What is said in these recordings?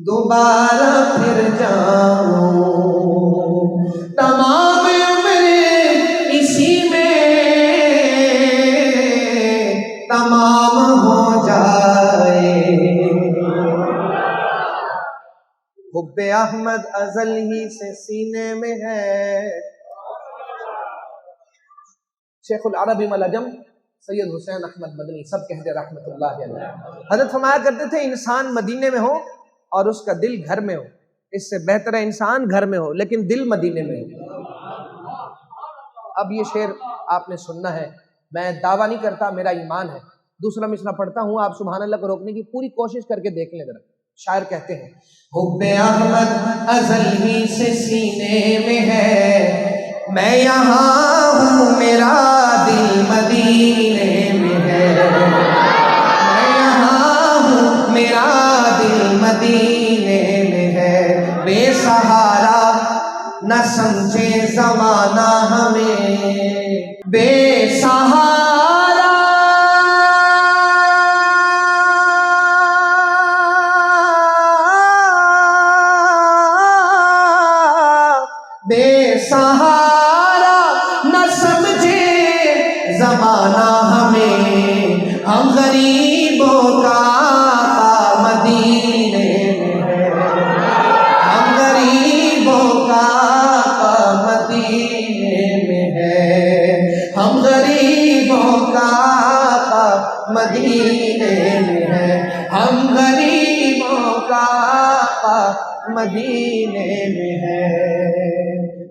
دوبارہ پھر جاؤں، تمام عمر اسی میں تمام ہو جائے۔ حب احمد ازل ہی سے سینے میں ہے۔ شیخ العرب والعجم سید حسین احمد مدنی سب کہتے رحمت اللہ علیہ، حضرت فرمایا کرتے تھے انسان مدینے میں ہو اور اس کا دل گھر میں ہو، اس سے بہتر ہے انسان گھر میں ہو لیکن دل مدینے میں ہو۔ اب یہ شعر آپ نے سننا ہے، میں دعویٰ نہیں کرتا، میرا ایمان ہے۔ دوسرا مصرع پڑھتا ہوں، آپ سبحان اللہ کو روکنے کی پوری کوشش کر کے دیکھ لیں ذرا۔ شاعر کہتے ہیں حب احمد ازل ہی سے سینے میں ہے، میں یہاں ہوں میرا دل مدینے میں ہے، میں یہاں ہوں میرا دل مدینے میں ہے، بے سہارا نہ سمجھے زمانہ ہمیں، بے سہارا بے سہارا نہ سمجھے زمانہ ہمیں، ہم غریبوں کا مدینے میں ہے، ہم غریبوں کا مدینے میں ہے، ہم غریبوں کا مدینے میں ہے، ہم غریبوں کا مدینے میں ہے،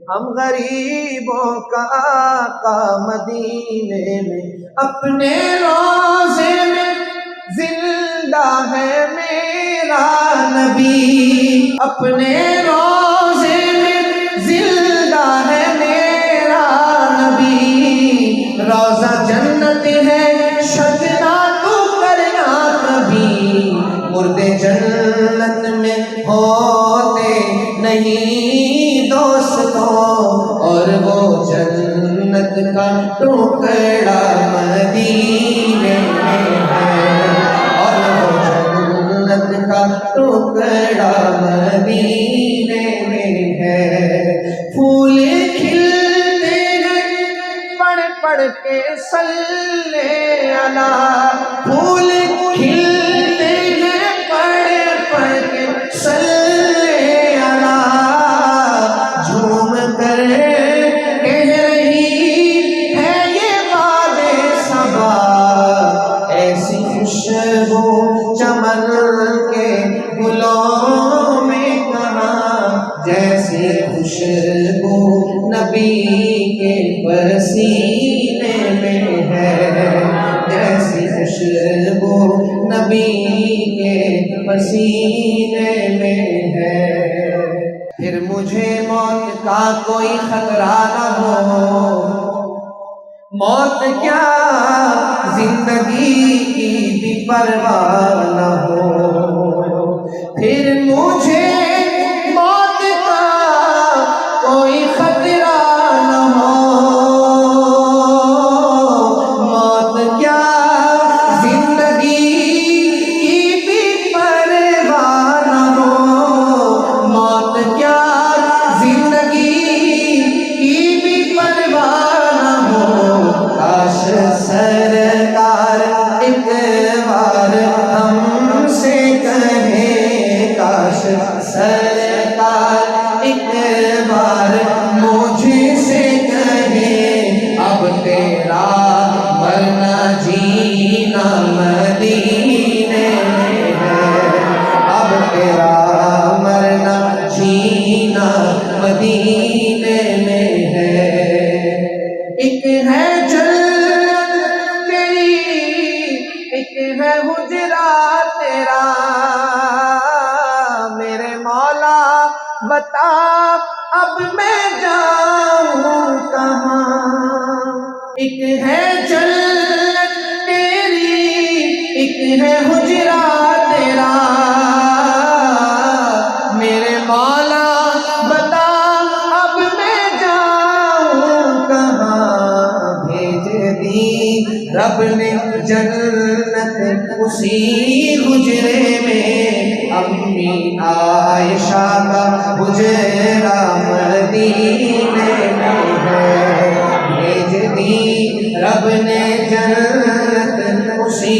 ہم غریبوں کا مدینے میں، اپنے روضے میں زندہ ہے میرا نبی، اپنے روضے میں زندہ ہے میرا نبی، روضہ جنت ہے شجنا تو کرنا کبھی، مردے جنت میں ہوتے نہیں دوستوں، اور وہ جنت کا ٹکڑا مدینے میں ہے، اور وہ جنت کا ٹکڑا مدینے میں ہے، پھول کھلتے ہیں پڑھ پڑھ کے صلی علی، پھول کھلتے ہیں پڑھ پڑھ کے صلی علی، جھوم کر کہہ رہی ہے یہ باد صبا، ایسی خوشبو چمن کے گلوں میں کہاں، جیسی خوشبو نبی کے پسینے میں ہے، جیسی خوشبو نبی کے پسینے میں ہے، پھر مجھے موت کا کوئی خطرہ نہ ہو، موت کیا زندگی کی بھی پرواہ نہ ہو، پھر مجھے موت کا کوئی خطرہ نہ ہو، موت کیا زندگی کی بھی پرواہ نہ ہو، موت کیا زندگی کی بھی پرواہ نہ ہو، کاش سرکار ایک بار ہم سے کہیں، کاش سرکار ایک بار مجھ سے کہیں، اب تیرا مرنا جینا مدینے میں ہے، اب تیرا مرنا جینا مدینے میں ہے، ایک ہے جنت تیری ایک ہے حجرا تیرا، میرے مولا بتا اب میں جاؤں کہاں، ایک ہے جنت تیری ایک ہے حجرا تیرا، میرے مولا بتا اب میں جاؤں کہاں، بھیج دی رب نے جنت اسی حجرے میں، امی عائشہ کا حجرہ مدینے میں ہے، بھیج دی رب نے جنت اسی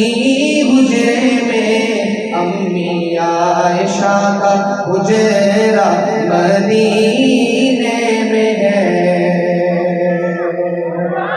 حجرے میں، امی عائشہ کا حجرہ مدینے